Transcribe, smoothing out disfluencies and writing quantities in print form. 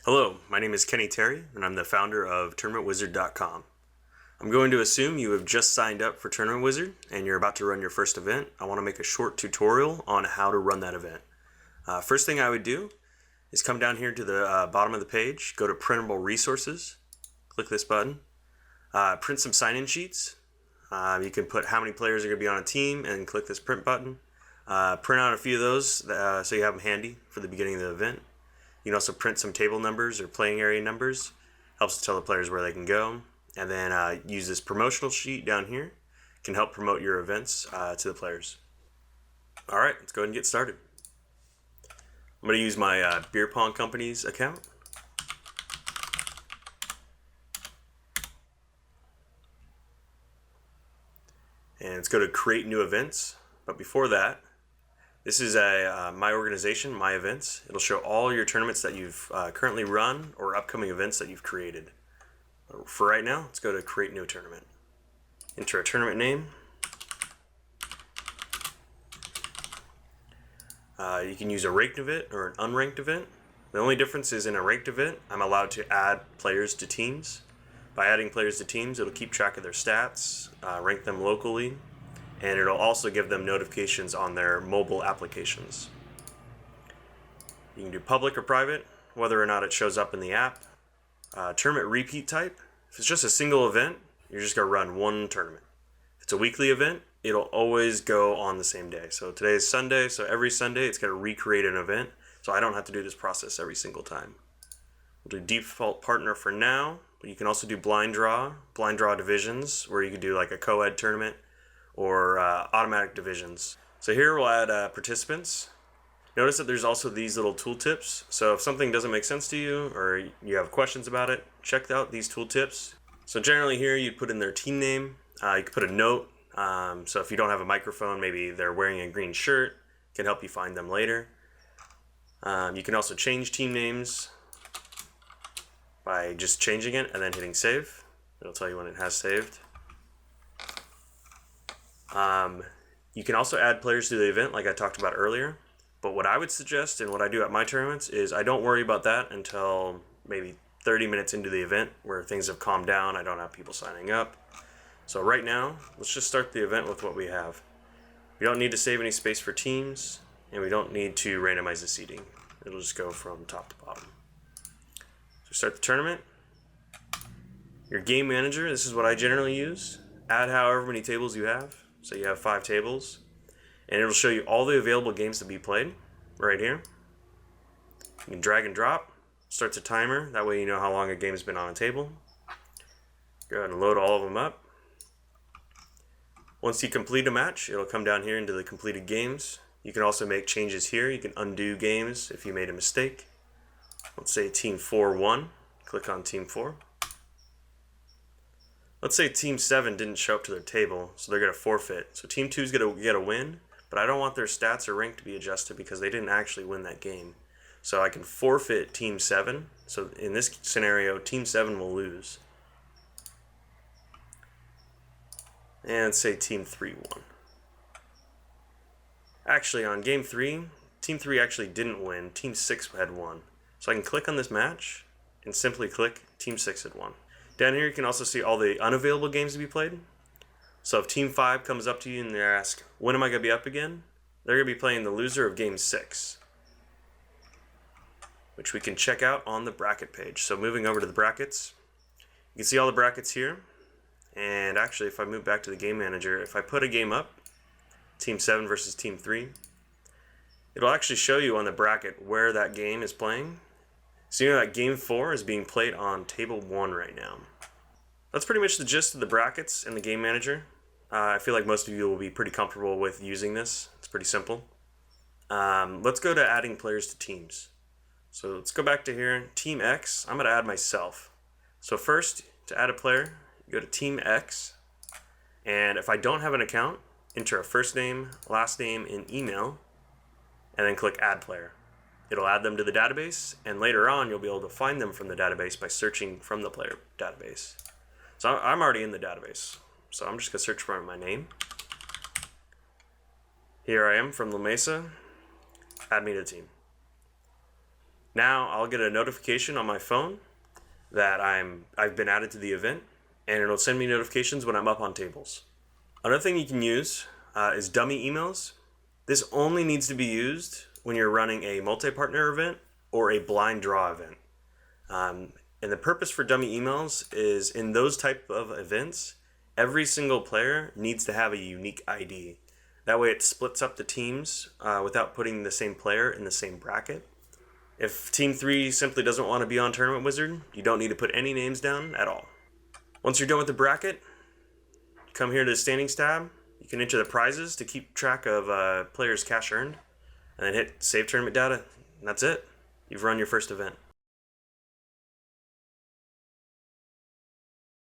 Hello, my name is Kenny Terry, and I'm the founder of Tournament-Wizard.com. I'm going to assume you have just signed up for Tournament Wizard and you're about to run your first event. I want to make a short tutorial on how to run that event. First thing I would do is come down here to the bottom of the page, go to Printable Resources, click this button, print some sign-in sheets. You can put how many players are going to be on a team and click this print button. Print out a few of those so you have them handy for the beginning of the event. You can also print some table numbers or playing area numbers. Helps to tell the players where they can go. And then use this promotional sheet down here. Can help promote your events to the players. All right, let's go ahead and get started. I'm going to use my beer pong company's account. And let's go to create new events. But before that, this is my organization, my events. It'll show all your tournaments that you've currently run or upcoming events that you've created. For right now, let's go to create new tournament. Enter a tournament name. You can use a ranked event or an unranked event. The only difference is in a ranked event, I'm allowed to add players to teams. By adding players to teams, it'll keep track of their stats, rank them locally, and it'll also give them notifications on their mobile applications. You can do public or private, whether or not it shows up in the app. Tournament repeat type, if it's just a single event, you're just going to run one tournament. If it's a weekly event, it'll always go on the same day. So today is Sunday, so every Sunday it's going to recreate an event, so I don't have to do this process every single time. We'll do default partner for now, but you can also do blind draw divisions, where you could do like a co-ed tournament, or automatic divisions. So here we'll add participants. Notice that there's also these little tooltips. So if something doesn't make sense to you or you have questions about it, check out these tooltips. So generally here you'd put in their team name. You could put a note. So if you don't have a microphone, maybe they're wearing a green shirt, can help you find them later. You can also change team names by just changing it and then hitting save. It'll tell you when it has saved. You can also add players to the event like I talked about earlier, but what I would suggest and what I do at my tournaments is I don't worry about that until maybe 30 minutes into the event where things have calmed down, I don't have people signing up. So right now, let's just start the event with what we have. We don't need to save any space for teams, and we don't need to randomize the seating. It'll just go from top to bottom. So start the tournament. Your game manager, this is what I generally use. Add however many tables you have. So you have 5 tables, and it'll show you all the available games to be played right here. You can drag and drop, starts a timer, that way you know how long a game's been on a table. Go ahead and load all of them up. Once you complete a match, it'll come down here into the completed games. You can also make changes here. You can undo games if you made a mistake. Let's say Team 4 won. Click on Team 4. Let's say Team 7 didn't show up to their table, so they're going to forfeit. So Team 2 is going to get a win, but I don't want their stats or rank to be adjusted because they didn't actually win that game. So I can forfeit Team 7. So in this scenario, Team 7 will lose. And let's say Team 3 won. Actually, on Game 3, Team 3 actually didn't win. Team 6 had won. So I can click on this match and simply click Team 6 had won. Down here you can also see all the unavailable games to be played. So if Team 5 comes up to you and they ask, when am I going to be up again? They're going to be playing the loser of Game 6, which we can check out on the bracket page. So moving over to the brackets, you can see all the brackets here. And actually, if I move back to the game manager, if I put a game up, Team 7 versus Team 3, it'll actually show you on the bracket where that game is playing. So you know that Game 4 is being played on Table 1 right now. That's pretty much the gist of the brackets and the game manager. I feel like most of you will be pretty comfortable with using this. It's pretty simple. Let's go to adding players to teams. So let's go back to here. Team X, I'm going to add myself. So first, to add a player, you go to Team X. And if I don't have an account, enter a first name, last name, and email, and then click Add Player. It'll add them to the database, and later on you'll be able to find them from the database by searching from the player database. So I'm already in the database, so I'm just going to search for my name. Here I am from La Mesa. Add me to the team. Now I'll get a notification on my phone that I've been added to the event, and it'll send me notifications when I'm up on tables. Another thing you can use is dummy emails. This only needs to be used when you're running a multi-partner event or a blind draw event. And the purpose for dummy emails is in those type of events, every single player needs to have a unique ID. That way it splits up the teams without putting the same player in the same bracket. If Team 3 simply doesn't want to be on Tournament Wizard, you don't need to put any names down at all. Once you're done with the bracket, come here to the standings tab. You can enter the prizes to keep track of players' cash earned, and then hit Save Tournament Data, and that's it. You've run your first event.